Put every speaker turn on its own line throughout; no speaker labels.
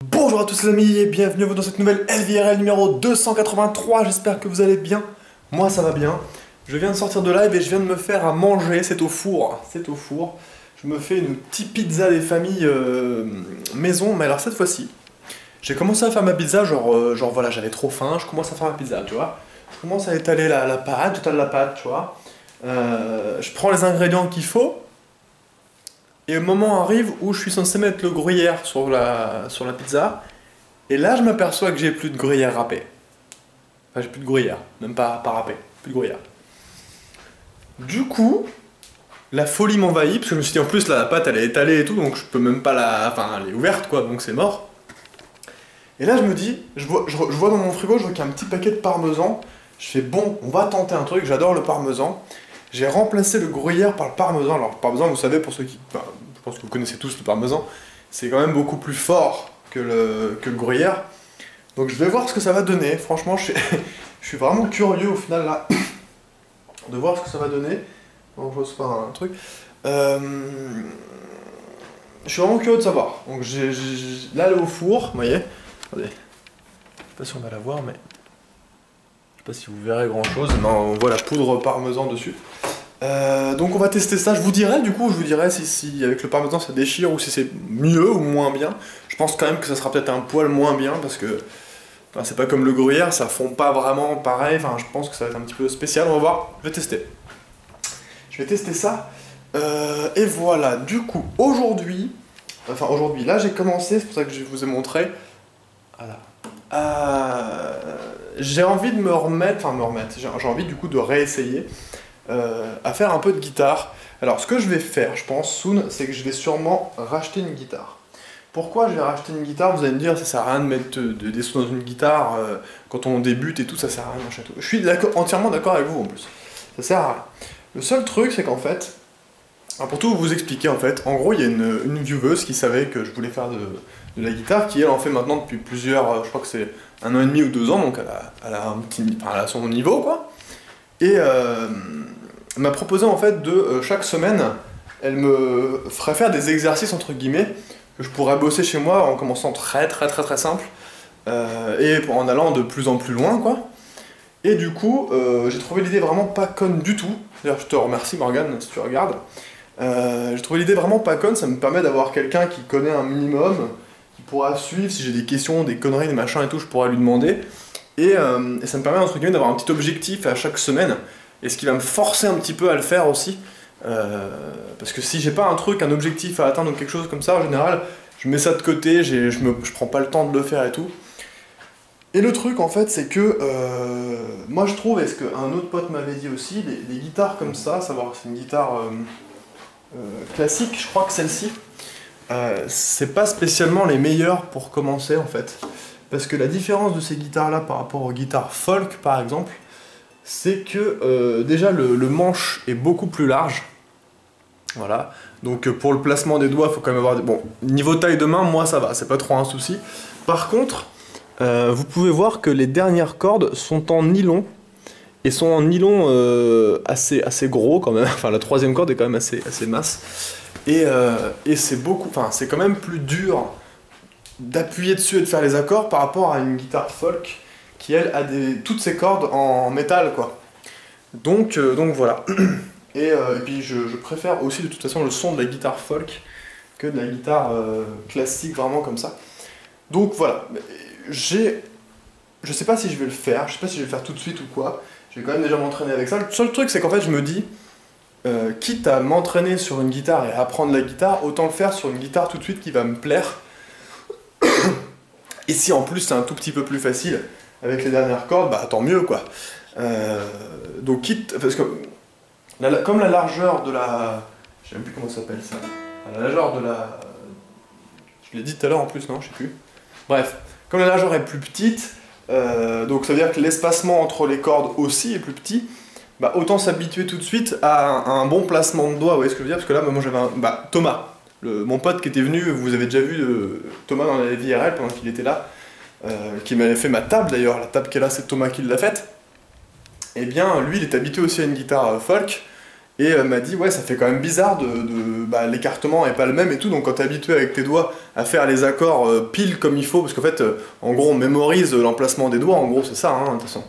Bonjour à tous les amis et bienvenue dans cette nouvelle LVRL numéro 283, j'espère que vous allez bien. Moi ça va bien. Je viens de sortir de live et je viens de me faire à manger, c'est au four. Je me fais une petite pizza des familles maison, mais alors cette fois-ci, j'ai commencé à faire ma pizza, genre voilà, j'avais trop faim, je commence à faire ma pizza, tu vois. Je commence à étaler la pâte, j'étale la pâte, tu vois. Je prends les ingrédients qu'il faut. Et le moment arrive où je suis censé mettre le gruyère sur la pizza. Et là, je m'aperçois que j'ai plus de gruyère râpé. Enfin, j'ai plus de gruyère, même pas râpé, plus de gruyère. Du coup, la folie m'envahit, parce que je me suis dit en plus, là, la pâte elle est étalée et tout, donc je peux même pas la. Enfin, elle est ouverte quoi, donc c'est mort. Et là, je me dis, je vois dans mon frigo, je vois qu'il y a un petit paquet de parmesan. Je fais bon, on va tenter un truc, j'adore le parmesan. J'ai remplacé le gruyère par le parmesan. Alors, le parmesan, vous savez, pour ceux qui. Enfin, je pense que vous connaissez tous le parmesan, c'est quand même beaucoup plus fort que le gruyère. Donc, je vais voir ce que ça va donner. Franchement, je suis vraiment curieux au final là de voir ce que ça va donner. Bon, j'ose faire un truc. Je suis vraiment curieux de savoir. Donc, là, elle est au four, vous voyez. Attendez. Je sais pas si on va la voir, mais. Je sais pas si vous verrez grand chose. Non, on voit la poudre parmesan dessus. Donc on va tester ça, je vous dirai si avec le parmesan ça déchire ou si c'est mieux ou moins bien. Je pense quand même que ça sera peut-être un poil moins bien parce que enfin, c'est pas comme le gruyère, ça fond pas vraiment pareil, enfin je pense que ça va être un petit peu spécial, on va voir, je vais tester. Je vais tester ça. Et voilà, du coup aujourd'hui, là j'ai commencé, c'est pour ça que je vous ai montré. Voilà. J'ai envie de j'ai envie du coup de réessayer. À faire un peu de guitare. Alors ce que je vais faire, je pense, soon, c'est que je vais sûrement racheter une guitare. Pourquoi je vais racheter une guitare? Vous allez me dire, ça sert à rien de mettre des sous dans une guitare quand on débute et tout, ça sert à rien machin tout. Je suis entièrement d'accord avec vous en plus. Ça sert à rien. Le seul truc, c'est qu'en fait, alors pour tout vous expliquer en fait, en gros il y a une vieweuse qui savait que je voulais faire de la guitare, qui elle en fait maintenant depuis plusieurs, je crois que c'est 1 an et demi ou 2 ans, donc elle a elle a son niveau quoi. Et m'a proposé en fait de chaque semaine, elle me ferait faire des exercices entre guillemets que je pourrais bosser chez moi en commençant très simple et en allant de plus en plus loin quoi. Et du coup, j'ai trouvé l'idée vraiment pas conne du tout. D'ailleurs, je te remercie Morgane si tu regardes. J'ai trouvé l'idée vraiment pas conne, ça me permet d'avoir quelqu'un qui connaît un minimum, qui pourra suivre si j'ai des questions, des conneries, des machins et tout, je pourrais lui demander. Et ça me permet entre guillemets d'avoir un petit objectif à chaque semaine, et ce qui va me forcer un petit peu à le faire aussi, parce que si j'ai pas un objectif à atteindre ou quelque chose comme ça, en général, je mets ça de côté, je prends pas le temps de le faire et tout. Et le truc en fait, c'est que moi je trouve, et ce qu'un autre pote m'avait dit aussi, les guitares comme ça, savoir c'est une guitare classique, je crois que celle-ci, c'est pas spécialement les meilleures pour commencer en fait. Parce que la différence de ces guitares-là par rapport aux guitares folk, par exemple, c'est que déjà le manche est beaucoup plus large. Voilà. Donc pour le placement des doigts, il faut quand même avoir des... Bon, niveau taille de main, moi ça va, c'est pas trop un souci. Par contre, vous pouvez voir que les dernières cordes sont en nylon. Et sont en nylon assez gros quand même. Enfin, la troisième corde est quand même assez mince. Et c'est beaucoup... Enfin, c'est quand même plus dur d'appuyer dessus et de faire les accords par rapport à une guitare folk qui elle a toutes ses cordes en métal quoi. Donc voilà. Et puis je préfère aussi de toute façon le son de la guitare folk que de la guitare classique vraiment comme ça. Donc voilà. Je sais pas si je vais le faire, je sais pas si je vais le faire tout de suite ou quoi. Je vais quand même déjà m'entraîner avec ça. Le seul truc c'est qu'en fait je me dis quitte à m'entraîner sur une guitare et à apprendre la guitare, autant le faire sur une guitare tout de suite qui va me plaire. Et si en plus c'est un tout petit peu plus facile avec les dernières cordes, bah tant mieux quoi. Donc quitte, parce que comme la largeur de la... Je sais même plus comment ça s'appelle ça. La largeur de la... Je l'ai dit tout à l'heure en plus, non? Je sais plus. Bref, comme la largeur est plus petite, donc ça veut dire que l'espacement entre les cordes aussi est plus petit, bah autant s'habituer tout de suite à un bon placement de doigts, vous voyez ce que je veux dire? Parce que là, moi j'avais un... Bah Thomas, mon pote qui était venu, vous avez déjà vu Thomas dans la VRL pendant qu'il était là, qui m'avait fait ma table d'ailleurs, la table qui est là c'est Thomas qui l'a faite. Et bien lui il est habitué aussi à une guitare folk, Et elle m'a dit, ouais, ça fait quand même bizarre bah, l'écartement est pas le même et tout, donc quand t'es habitué avec tes doigts à faire les accords pile comme il faut, parce qu'en fait, en gros, on mémorise l'emplacement des doigts, en gros, c'est ça, hein, de toute façon.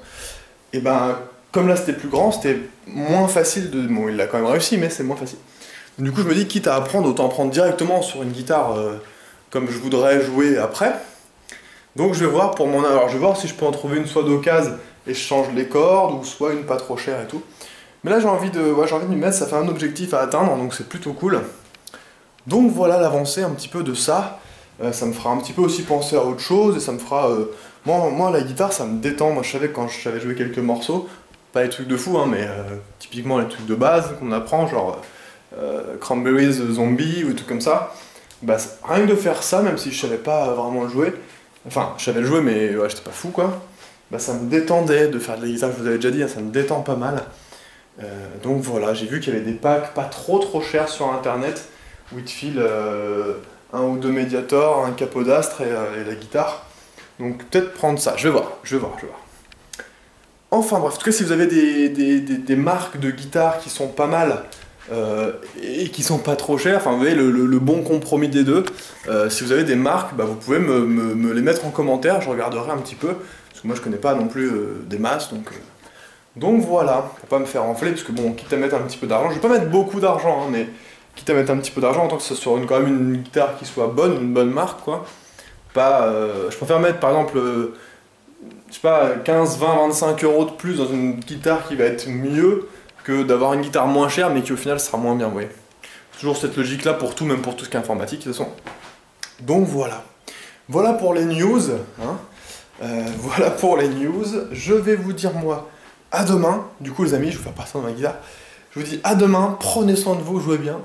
Et ben, comme là c'était plus grand, c'était moins facile de. Bon, il l'a quand même réussi, mais c'est moins facile. Du coup, je me dis, quitte à apprendre, autant apprendre directement sur une guitare comme je voudrais jouer après. Donc je vais voir pour mon. Alors, je vais voir si je peux en trouver une soit d'occasion et je change les cordes, ou soit une pas trop chère et tout. Mais là j'ai envie de m'y mettre, ça fait un objectif à atteindre, donc c'est plutôt cool. Donc voilà l'avancée un petit peu de ça. Ça me fera un petit peu aussi penser à autre chose, et ça me fera... moi la guitare ça me détend, moi je savais quand je savais jouer quelques morceaux, pas les trucs de fou, hein, mais typiquement les trucs de base qu'on apprend, genre Cranberries Zombie ou des trucs comme ça. Bah, rien que de faire ça, même si je savais pas vraiment le jouer, enfin je savais le jouer mais ouais, j'étais pas fou quoi, bah ça me détendait de faire de la guitare, je vous avais déjà dit, hein, ça me détend pas mal. Donc voilà, j'ai vu qu'il y avait des packs pas trop chers sur internet où ils te filent un ou deux médiators, un capodastre et la guitare. Donc peut-être prendre ça, je vais voir. Enfin bref, en tout cas si vous avez des marques de guitare qui sont pas mal et qui sont pas trop chères, enfin vous voyez le bon compromis des deux, si vous avez des marques, bah, vous pouvez me les mettre en commentaire, je regarderai un petit peu, parce que moi je connais pas non plus des masses, donc voilà, pour pas me faire enfler, parce que bon, quitte à mettre un petit peu d'argent, je vais pas mettre beaucoup d'argent, hein, mais quitte à mettre un petit peu d'argent, en tant que ce soit quand même une guitare qui soit bonne, une bonne marque, quoi. Pas, je préfère mettre par exemple, je sais pas, 15, 20, 25 euros de plus dans une guitare qui va être mieux que d'avoir une guitare moins chère, mais qui au final sera moins bien, vous voyez. Toujours cette logique-là pour tout, même pour tout ce qui est informatique, de toute façon. Donc voilà. Voilà pour les news, hein. Voilà pour les news. Je vais vous dire moi à demain. Du coup les amis, je vais faire passer dans ma guitare. Je vous dis à demain, prenez soin de vous, jouez bien.